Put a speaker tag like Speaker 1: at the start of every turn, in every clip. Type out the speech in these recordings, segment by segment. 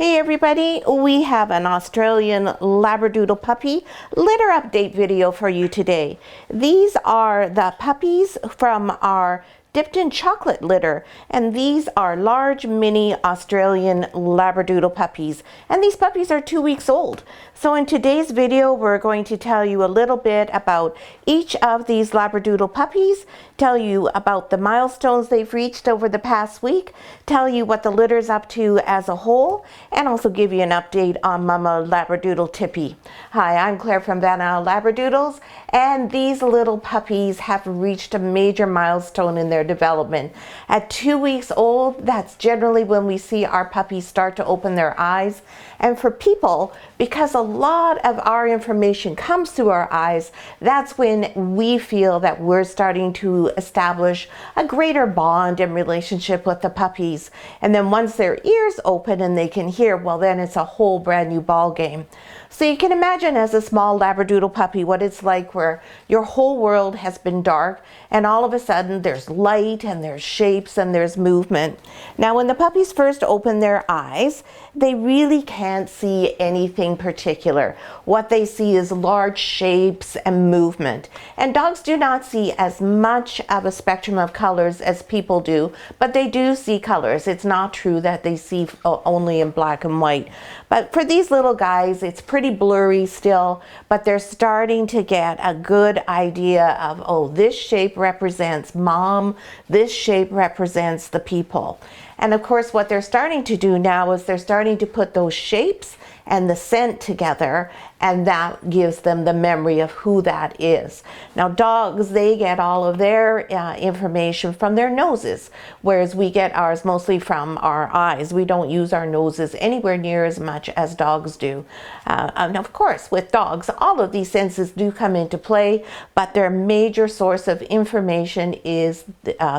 Speaker 1: Hey everybody, we have an Australian Labradoodle puppy litter update video for you today. These are the puppies from our dipped in chocolate litter, and these are large mini Australian Labradoodle puppies, and these puppies are 2 weeks old. So in today's video we're going to tell you a little bit about each of these Labradoodle puppies, tell you about the milestones they've reached over the past week, tell you what the litter's up to as a whole, and also give you an update on Mama Labradoodle Tippy. Hi, I'm Claire from Van Isle Labradoodles, and these little puppies have reached a major milestone in their development. At 2 weeks old, that's generally when we see our puppies start to open their eyes. And for people, because a lot of our information comes through our eyes, that's when we feel that we're starting to establish a greater bond and relationship with the puppies. And then once their ears open and they can hear, well, then it's a whole brand new ball game. So you can imagine as a small Labradoodle puppy what it's like where your whole world has been dark and all of a sudden there's light and there's shapes and there's movement. Now when the puppies first open their eyes, they really can't see anything particular. What they see is large shapes and movement. And dogs do not see as much of a spectrum of colors as people do, but they do see colors. It's not true that they see only in black and white. But for these little guys, it's pretty blurry still, but they're starting to get a good idea of, oh, this shape represents mom, this shape represents the people. And of course, what they're starting to do now is they're starting to put those shapes and the scent together, and that gives them the memory of who that is. Now dogs, they get all of their information from their noses, whereas we get ours mostly from our eyes. We don't use our noses anywhere near as much as dogs do. And of course, with dogs, all of these senses do come into play, but their major source of information is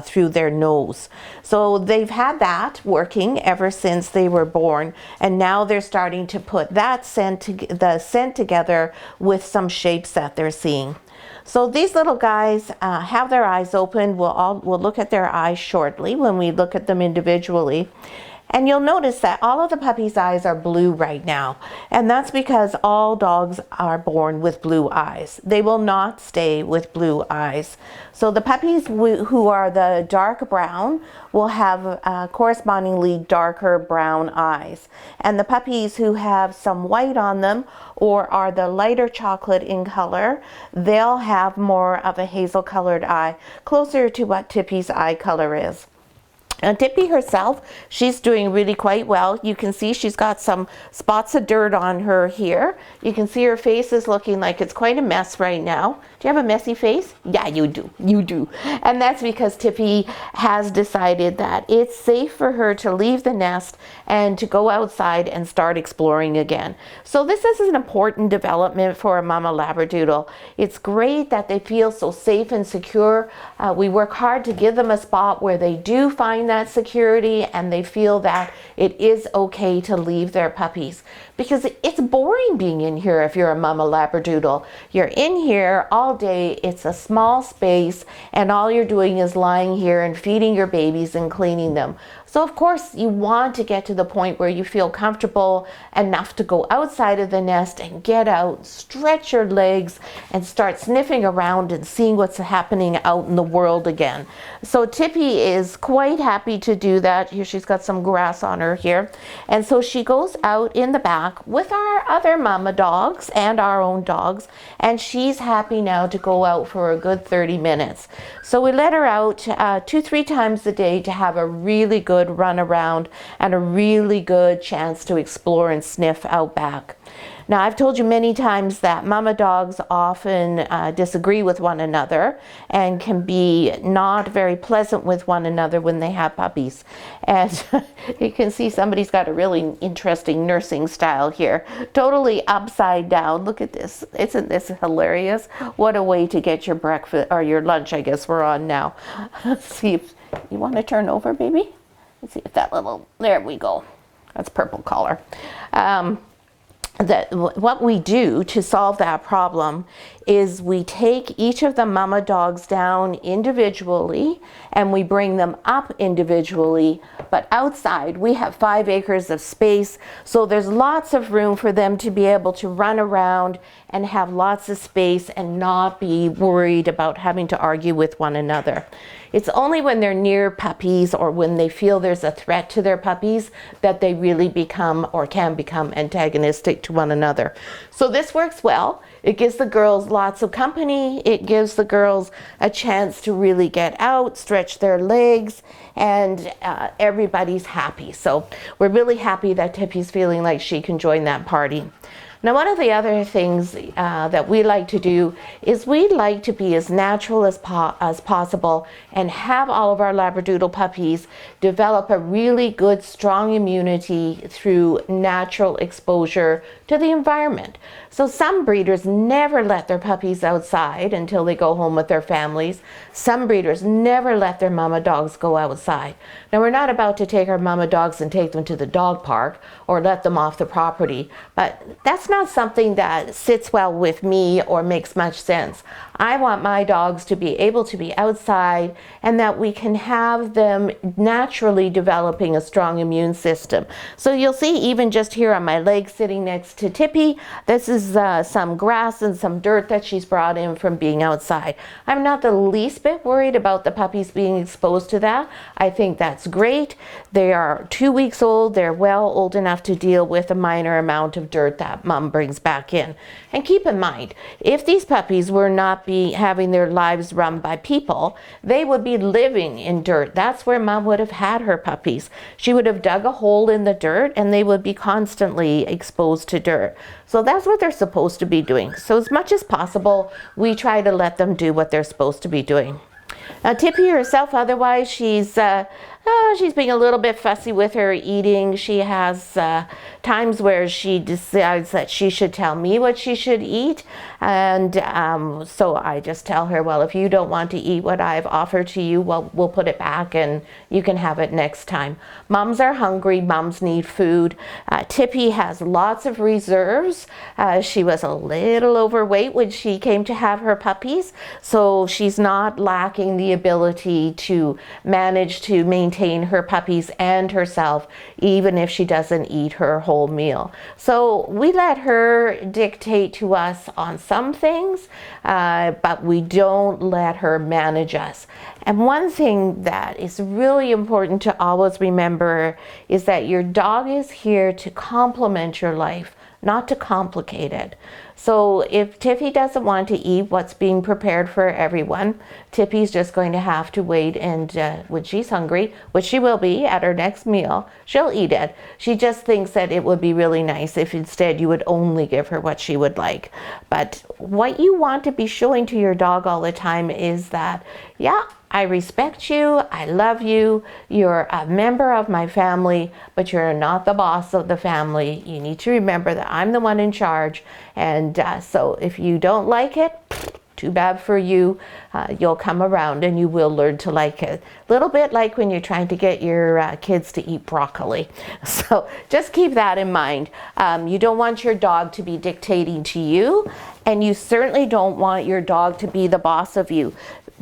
Speaker 1: through their nose. So they've had that working ever since they were born, and now they're starting to put that scent together with some shapes that they're seeing. So these little guys have their eyes open. We'll look at their eyes shortly when we look at them individually. And you'll notice that all of the puppies' eyes are blue right now. And that's because all dogs are born with blue eyes. They will not stay with blue eyes. So the puppies who are the dark brown will have correspondingly darker brown eyes. And the puppies who have some white on them or are the lighter chocolate in color, they'll have more of a hazel colored eye, closer to what Tippy's eye color is. And Tippy herself, she's doing really quite well. You can see she's got some spots of dirt on her here. You can see her face is looking like it's quite a mess right now. Do you have a messy face? Yeah, you do. You do. And that's because Tippy has decided that it's safe for her to leave the nest and to go outside and start exploring again. So this is an important development for a Mama Labradoodle. It's great that they feel so safe and secure. We work hard to give them a spot where they do find that security and they feel that it is okay to leave their puppies, because it's boring being in here if you're a Mama Labradoodle. You're in here all day, it's a small space, and all you're doing is lying here and feeding your babies and cleaning them. So of course you want to get to the point where you feel comfortable enough to go outside of the nest and get out, stretch your legs, and start sniffing around and seeing what's happening out in the world again. So Tippy is quite happy to do that. Here she's got some grass on her here. And so she goes out in the back with our other mama dogs and our own dogs, and she's happy now to go out for a good 30 minutes. So we let her out 2-3 times a day to have a really good run around and a really good chance to explore and sniff out back. Now, I've told you many times that mama dogs often disagree with one another and can be not very pleasant with one another when they have puppies. And you can see somebody's got a really interesting nursing style here. Totally upside down. Look at this. Isn't this hilarious? What a way to get your breakfast, or your lunch, I guess we're on now. Let's see if you want to turn over, baby. Let's see if that little, there we go. That's purple collar. that what we do to solve that problem is we take each of the mama dogs down individually and we bring them up individually, but outside we have 5 acres of space, so there's lots of room for them to be able to run around and have lots of space and not be worried about having to argue with one another. It's only when they're near puppies or when they feel there's a threat to their puppies that they really become or can become antagonistic to one another. So this works well. It gives the girls lots of company. It gives the girls a chance to really get out, stretch their legs, and everybody's happy. So we're really happy that Tippy's feeling like she can join that party. Now, one of the other things that we like to do is we like to be as natural as possible and have all of our Labradoodle puppies develop a really good, strong immunity through natural exposure to the environment. So some breeders never let their puppies outside until they go home with their families. Some breeders never let their mama dogs go outside. Now, we're not about to take our mama dogs and take them to the dog park or let them off the property, but that's not something that sits well with me or makes much sense. I want my dogs to be able to be outside and that we can have them naturally developing a strong immune system. So you'll see even just here on my leg sitting next to Tippy, this is some grass and some dirt that she's brought in from being outside. I'm not the least bit worried about the puppies being exposed to that. I think that's great. They are 2 weeks old. They're well old enough to deal with a minor amount of dirt that mom brings back in. And keep in mind, if these puppies were not having their lives run by people, they would be living in dirt. That's where mom would have had her puppies. She would have dug a hole in the dirt and they would be constantly exposed to dirt. So that's what they're supposed to be doing. So as much as possible, we try to let them do what they're supposed to be doing. Now, Tippy herself, otherwise, she's being a little bit fussy with her eating. She has times where she decides that she should tell me what she should eat. And so I just tell her, well, if you don't want to eat what I've offered to you, well, we'll put it back and you can have it next time. Moms are hungry. Moms need food. Tippy has lots of reserves. She was a little overweight when she came to have her puppies. So she's not lacking the ability to manage to maintain her puppies and herself, even if she doesn't eat her whole meal. So we let her dictate to us on some things, but we don't let her manage us. And one thing that is really important to always remember is that your dog is here to complement your life, not to complicate it. So if Tippy doesn't want to eat what's being prepared for everyone, Tippy's just going to have to wait, and when she's hungry, which she will be at her next meal, she'll eat it. She just thinks that it would be really nice if instead you would only give her what she would like. But what you want to be showing to your dog all the time is that, yeah, I respect you, I love you, you're a member of my family, but you're not the boss of the family. You need to remember that I'm the one in charge, and so if you don't like it, too bad for you. You'll come around and you will learn to like it. A little bit like when you're trying to get your kids to eat broccoli. So just keep that in mind. You don't want your dog to be dictating to you, and you certainly don't want your dog to be the boss of you.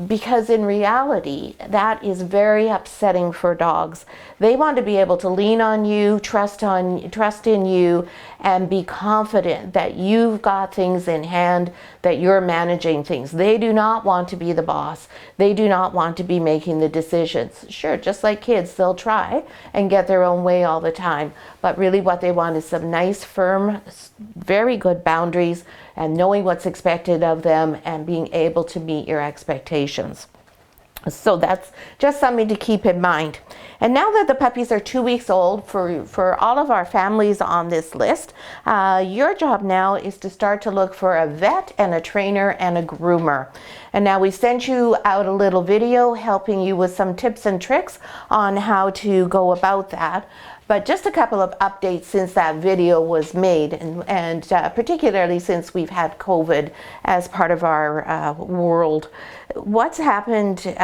Speaker 1: Because in reality, that is very upsetting for dogs. They want to be able to lean on you, trust in you, and be confident that you've got things in hand, that you're managing things. They do not want to be the boss. They do not want to be making the decisions. Sure, just like kids, they'll try and get their own way all the time. But really what they want is some nice, firm, very good boundaries, and knowing what's expected of them and being able to meet your expectations. So that's just something to keep in mind. And now that the puppies are 2 weeks old, for all of our families on this list, your job now is to start to look for a vet and a trainer and a groomer. And now we sent you out a little video helping you with some tips and tricks on how to go about that. But just a couple of updates since that video was made, and particularly since we've had COVID as part of our world. what's happened,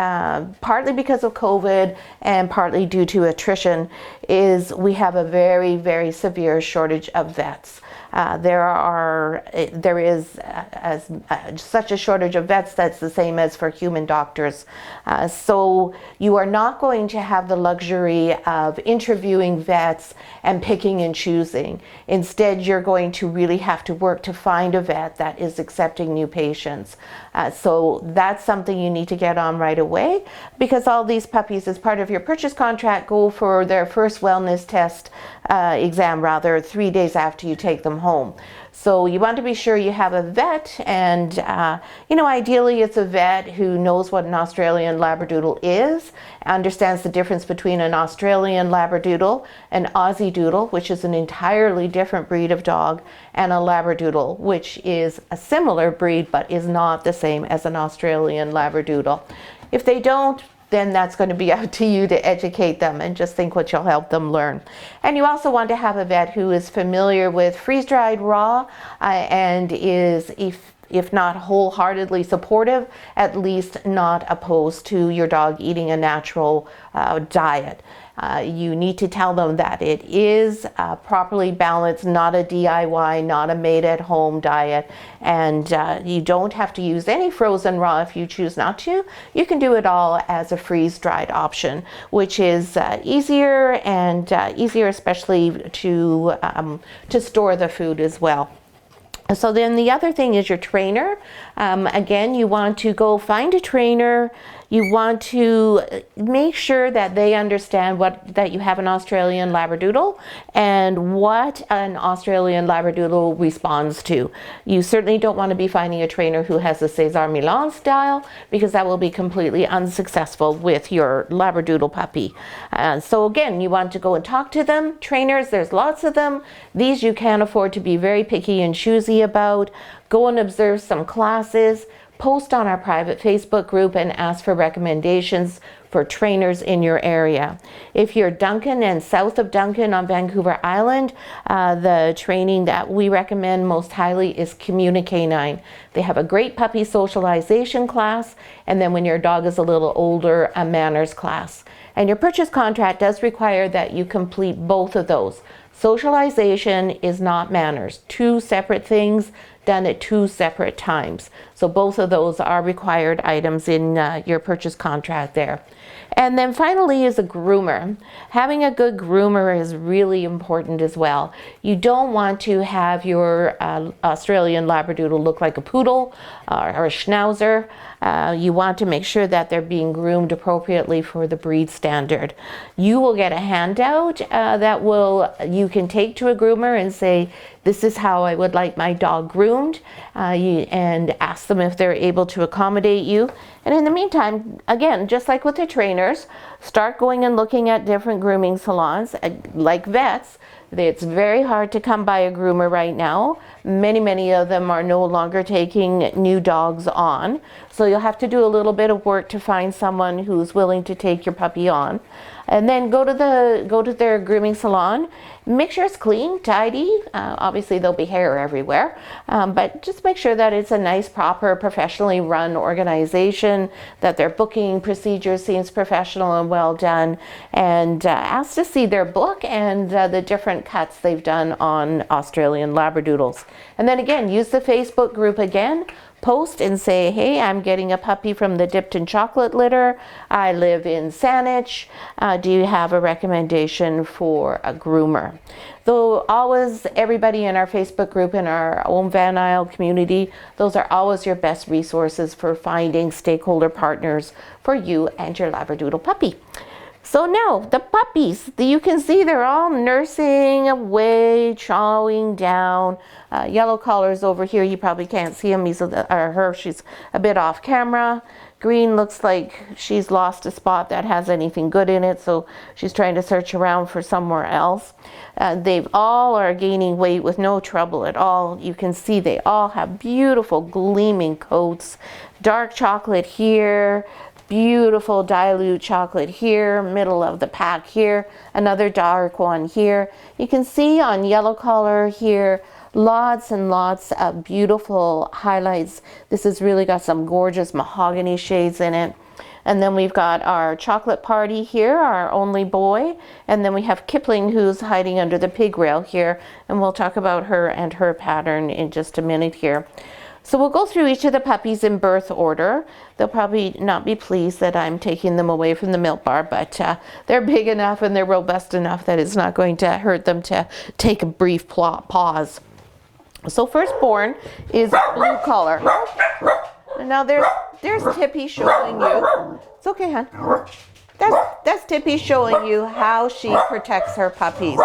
Speaker 1: partly because of COVID and partly due to attrition, is we have a very, very severe shortage of vets. There is such a shortage of vets that's the same as for human doctors. So you are not going to have the luxury of interviewing vets and picking and choosing. Instead, you're going to really have to work to find a vet that is accepting new patients. So that's something you need to get on right away, because all these puppies, as part of your purchase contract, go for their first wellness test exam 3 days after you take them home. So you want to be sure you have a vet, and ideally it's a vet who knows what an Australian Labradoodle is, understands the difference between an Australian Labradoodle, an Aussie Doodle, which is an entirely different breed of dog, and a Labradoodle, which is a similar breed but is not the same as an Australian Labradoodle. If they don't, then that's going to be up to you to educate them, and just think what you'll help them learn. And you also want to have a vet who is familiar with freeze-dried raw and is, if not wholeheartedly supportive, at least not opposed to your dog eating a natural diet. You need to tell them that it is properly balanced, not a DIY, not a made-at-home diet, and you don't have to use any frozen raw if you choose not to. You can do it all as a freeze-dried option, which is easier, and easier especially to store the food as well. So then the other thing is your trainer. Again, you want to go find a trainer. You want to make sure that they understand that you have an Australian Labradoodle and what an Australian Labradoodle responds to. You certainly don't want to be finding a trainer who has the Cesar Millan style, because that will be completely unsuccessful with your Labradoodle puppy. So again, you want to go and talk to them. Trainers, there's lots of them. These you can afford to be very picky and choosy about. Go and observe some classes. Post on our private Facebook group and ask for recommendations for trainers in your area. If you're Duncan and south of Duncan on Vancouver Island, the training that we recommend most highly is Communicanine. They have a great puppy socialization class, and then when your dog is a little older, a manners class. And your purchase contract does require that you complete both of those. Socialization is not manners. Two separate things done at two separate times. So both of those are required items in your purchase contract there. And then finally is a groomer. Having a good groomer is really important as well. You don't want to have your Australian Labradoodle look like a poodle or a schnauzer. You want to make sure that they're being groomed appropriately for the breed standard. You will get a handout that you can take to a groomer and say, this is how I would like my dog groomed, and ask them if they're able to accommodate you. And in the meantime, again, just like with the trainers, start going and looking at different grooming salons. Like vets, it's very hard to come by a groomer right now. Many of them are no longer taking new dogs on. So you'll have to do a little bit of work to find someone who's willing to take your puppy on. And then go to their grooming salon. Make sure it's clean, tidy. Obviously there'll be hair everywhere, but just make sure that it's a nice, proper, professionally run organization, that their booking procedure seems professional and well done, and ask to see their book and the different cuts they've done on Australian Labradoodles. And then again, use the Facebook group again. Post and say, hey, I'm getting a puppy from the Dipped in Chocolate litter. I live in Saanich. Do you have a recommendation for a groomer? Though always, everybody in our Facebook group, in our own Van Isle community, those are always your best resources for finding stakeholder partners for you and your Labradoodle puppy. So now, the puppies, you can see they're all nursing away, chowing down. Yellow collar's over here, you probably can't see him, she's a bit off camera. Green looks like she's lost a spot that has anything good in it, so she's trying to search around for somewhere else. They all are gaining weight with no trouble at all. You can see they all have beautiful gleaming coats. Dark chocolate here, beautiful dilute chocolate here, middle of the pack here, another dark one here. You can see on yellow color here, lots and lots of beautiful highlights. This has really got some gorgeous mahogany shades in it. And then we've got our chocolate party here, our only boy. And then we have Kipling, who's hiding under the pig rail here. And we'll talk about her and her pattern in just a minute here. So we'll go through each of the puppies in birth order. They'll probably not be pleased that I'm taking them away from the milk bar, but they're big enough and they're robust enough that it's not going to hurt them to take a brief pause. So firstborn is blue collar. And now there's Tippy showing you. It's okay, hon. That's Tippy showing you how she protects her puppies.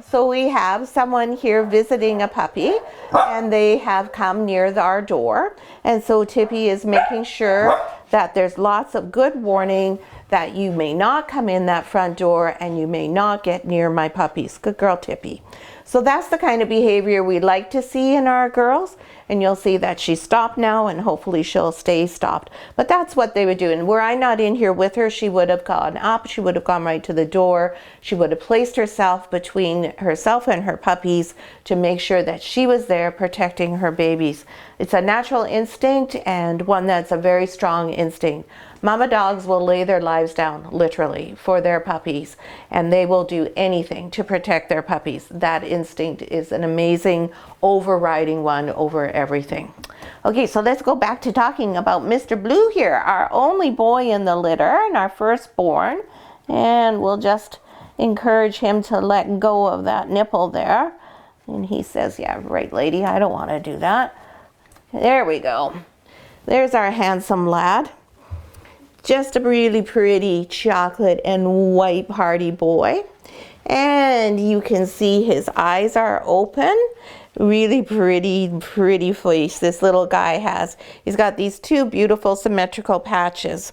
Speaker 1: So we have someone here visiting a puppy, and they have come near our door. And so Tippy is making sure that there's lots of good warning that you may not come in that front door and you may not get near my puppies. Good girl, Tippy. So that's the kind of behavior we like to see in our girls. And you'll see that she stopped now, and hopefully she'll stay stopped. But that's what they would do. And were I not in here with her, she would have gone up. She would have gone right to the door. She would have placed herself between herself and her puppies to make sure that she was there protecting her babies. It's a natural instinct, and one that's a very strong instinct. Mama dogs will lay their lives down, literally, for their puppies, and they will do anything to protect their puppies. That instinct is an amazing overriding one over everything. Okay, so let's go back to talking about Mr. Blue here, our only boy in the litter and our firstborn. And we'll just encourage him to let go of that nipple there. And he says, yeah, right, lady, I don't want to do that. There we go. There's our handsome lad. Just a really pretty chocolate and white party boy. And you can see his eyes are open. Really pretty face this little guy has. He's got these two beautiful symmetrical patches.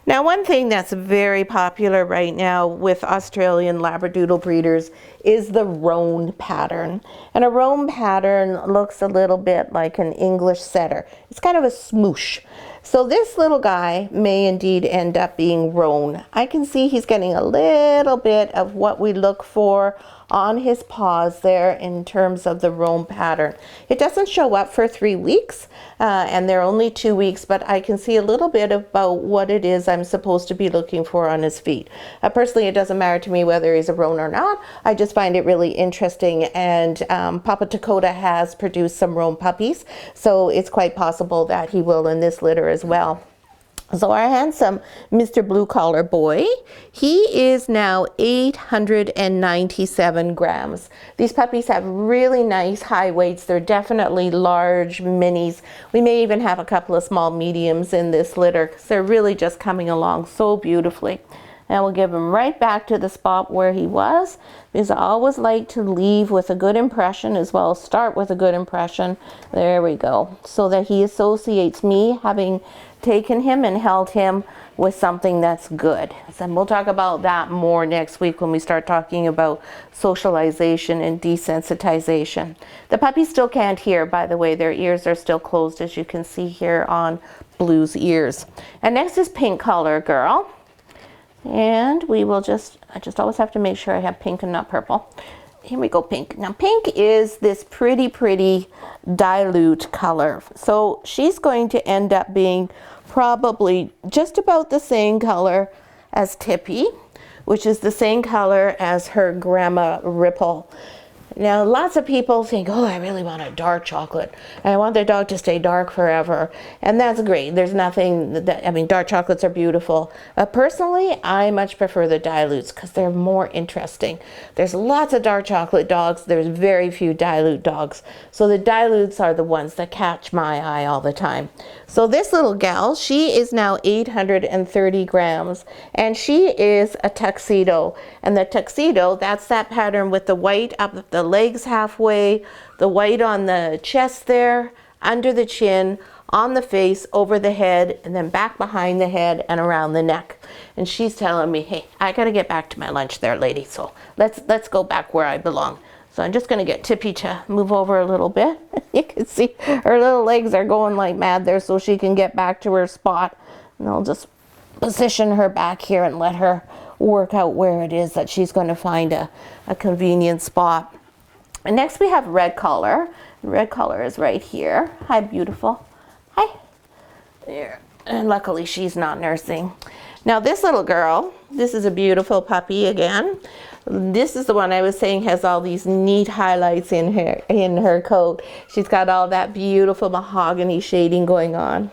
Speaker 1: Now, one thing that's very popular right now with Australian Labradoodle breeders is the Rhone Pattern. And a Rhone Pattern looks a little bit like an English setter. It's kind of a smoosh. So this little guy may indeed end up being Rhone. I can see he's getting a little bit of what we look for on his paws there in terms of the Rhone Pattern. It doesn't show up for 3 weeks, and they're only 2 weeks, but I can see a little bit about what it is I'm supposed to be looking for on his feet. Personally, it doesn't matter to me whether he's a Rhone or not. I just find it really interesting, and Papa Dakota has produced some Rhone puppies, so it's quite possible that he will in this litter as well. So our handsome Mr. Blue Collar boy, he is now 897 grams. These puppies have really nice high weights. They're definitely large minis. We may even have a couple of small mediums in this litter because they're really just coming along so beautifully. And we'll give him right back to the spot where he was, because I always like to leave with a good impression as well as start with a good impression. There we go. So that he associates me having taken him and held him with something that's good. And we'll talk about that more next week when we start talking about socialization and desensitization. The puppies still can't hear, by the way. Their ears are still closed, as you can see here on Blue's ears. And next is Pink Collar Girl. And we will I just always have to make sure I have pink and not purple. Here we go, pink. Now pink is this pretty dilute color. So she's going to end up being probably just about the same color as Tippy, which is the same color as her grandma Ripple. Now, lots of people think, oh, I really want a dark chocolate. And I want their dog to stay dark forever. And that's great. There's nothing that, I mean, dark chocolates are beautiful. Personally, I much prefer the dilutes because they're more interesting. There's lots of dark chocolate dogs. There's very few dilute dogs. So the dilutes are the ones that catch my eye all the time. So this little gal, she is now 830 grams. And she is a tuxedo. And the tuxedo, that's that pattern with the white up the legs halfway, the white on the chest there, under the chin, on the face, over the head, and then back behind the head and around the neck. And she's telling me, hey, I gotta get back to my lunch there, lady. So let's go back where I belong. So I'm just gonna get Tippy to move over a little bit. You can see her little legs are going like mad there so she can get back to her spot. And I'll just position her back here and let her work out where it is that she's going to find a convenient spot. And next we have red collar. Red collar is right here. Hi, beautiful. Hi. There. And luckily she's not nursing. Now this little girl, this is a beautiful puppy again. This is the one I was saying has all these neat highlights in her coat. She's got all that beautiful mahogany shading going on.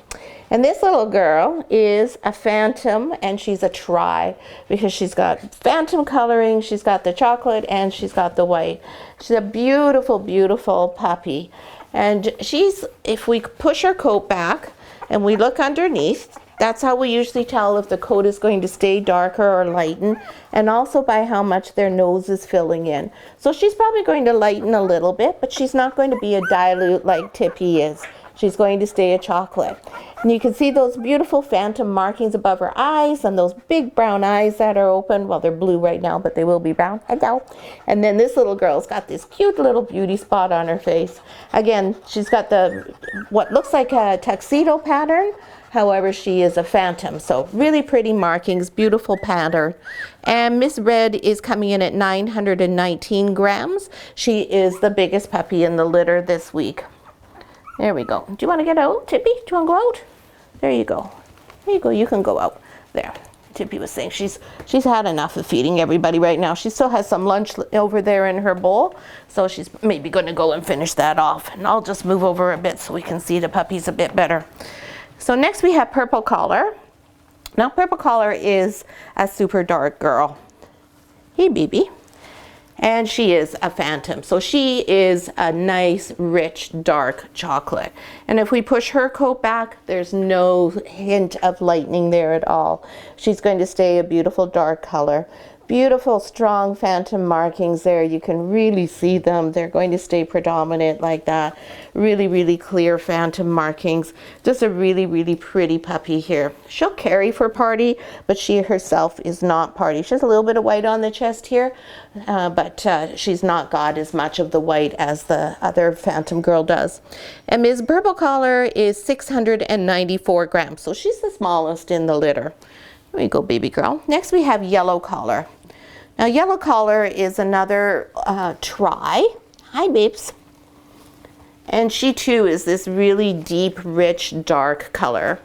Speaker 1: And this little girl is a phantom, and she's a tri because she's got phantom coloring, she's got the chocolate, and she's got the white. She's a beautiful, beautiful puppy. And she's, if we push her coat back and we look underneath, that's how we usually tell if the coat is going to stay darker or lighten, and also by how much their nose is filling in. So she's probably going to lighten a little bit, but she's not going to be a dilute like Tippy is. She's going to stay a chocolate. And you can see those beautiful phantom markings above her eyes and those big brown eyes that are open. Well, they're blue right now, but they will be brown. Hello. And then this little girl's got this cute little beauty spot on her face. Again, she's got the what looks like a tuxedo pattern. However, she is a phantom. So really pretty markings, beautiful pattern. And Miss Red is coming in at 919 grams. She is the biggest puppy in the litter this week. There we go. Do you want to get out, Tippy? Do you want to go out? There you go. There you go. You can go out. There. Tippy was saying she's had enough of feeding everybody right now. She still has some lunch over there in her bowl, so she's maybe going to go and finish that off. And I'll just move over a bit so we can see the puppies a bit better. So next we have purple collar. Now purple collar is a super dark girl. Hey, baby. And she is a phantom. So she is a nice, rich, dark chocolate. And if we push her coat back, there's no hint of lightening there at all. She's going to stay a beautiful dark color. Beautiful, strong phantom markings there. You can really see them. They're going to stay predominant like that. Really, really clear phantom markings. Just a really, really pretty puppy here. She'll carry for party, but she herself is not party. She has a little bit of white on the chest here, but she's not got as much of the white as the other phantom girl does. And Ms. Purple Collar is 694 grams, so she's the smallest in the litter. There you go, baby girl. Next we have yellow collar. Now yellow collar is another tri. Hi, babes. And she too is this really deep, rich, dark color.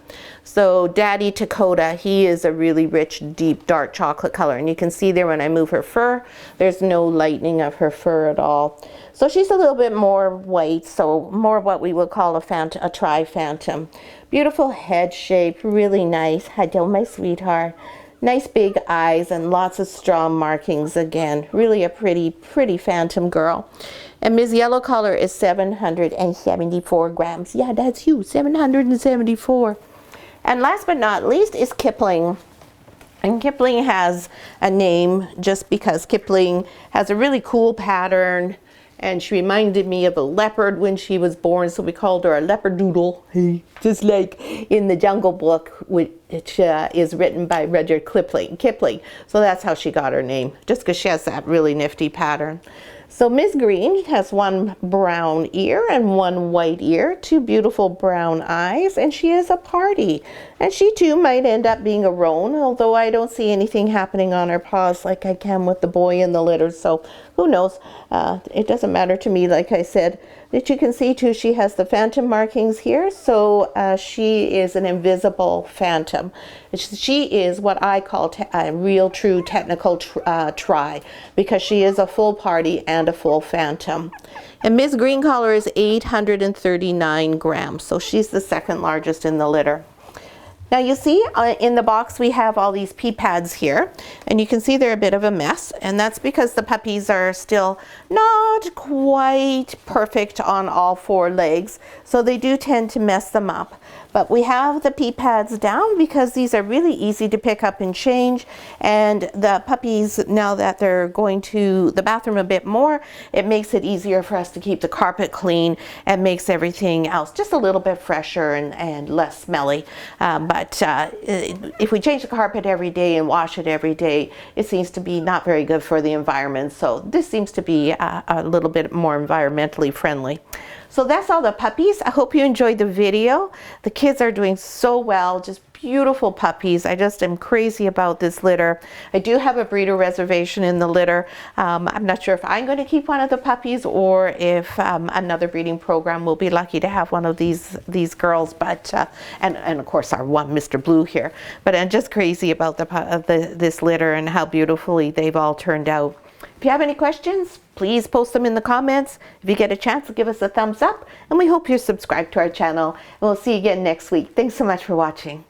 Speaker 1: So Daddy Dakota, he is a really rich, deep, dark chocolate color. And you can see there when I move her fur, there's no lightening of her fur at all. So she's a little bit more white, so more what we would call a tri-phantom. Beautiful head shape, really nice. Hello, my sweetheart. Nice big eyes and lots of strong markings again. Really a pretty, pretty phantom girl. And Ms. Yellow Collar is 774 grams. Yeah, that's you, 774. And last but not least is Kipling. And Kipling has a name just because Kipling has a really cool pattern. And she reminded me of a leopard when she was born, so we called her a labradoodle, just like in the Jungle Book, which is written by Rudyard Kipling. So that's how she got her name, just because she has that really nifty pattern. So Miss Green has one brown ear and one white ear, two beautiful brown eyes, and she is a party. And she too might end up being a roan, although I don't see anything happening on her paws like I can with the boy in the litter, so who knows? It doesn't matter to me, like I said. That you can see too, she has the phantom markings here, so she is an invisible phantom. She is what I call a real true technical tri, because she is a full party and a full phantom. And Ms. Green Collar is 839 grams, so she's the second largest in the litter. Now you see in the box we have all these pee pads here, and you can see they're a bit of a mess, and that's because the puppies are still not quite perfect on all four legs, so they do tend to mess them up. But we have the pee pads down because these are really easy to pick up and change, and the puppies, now that they're going to the bathroom a bit more, it makes it easier for us to keep the carpet clean and makes everything else just a little bit fresher and less smelly. But if we change the carpet every day and wash it every day, it seems to be not very good for the environment. So this seems to be a little bit more environmentally friendly. So that's all the puppies. I hope you enjoyed the video. The kids are doing so well, just beautiful puppies. I just am crazy about this litter. I do have a breeder reservation in the litter. I'm not sure if I'm going to keep one of the puppies or if another breeding program will be lucky to have one of these girls. But and of course our one Mr. Blue here. But I'm just crazy about this litter and how beautifully they've all turned out. If you have any questions, please post them in the comments. If you get a chance, give us a thumbs up, and we hope you're subscribed to our channel. And we'll see you again next week. Thanks so much for watching.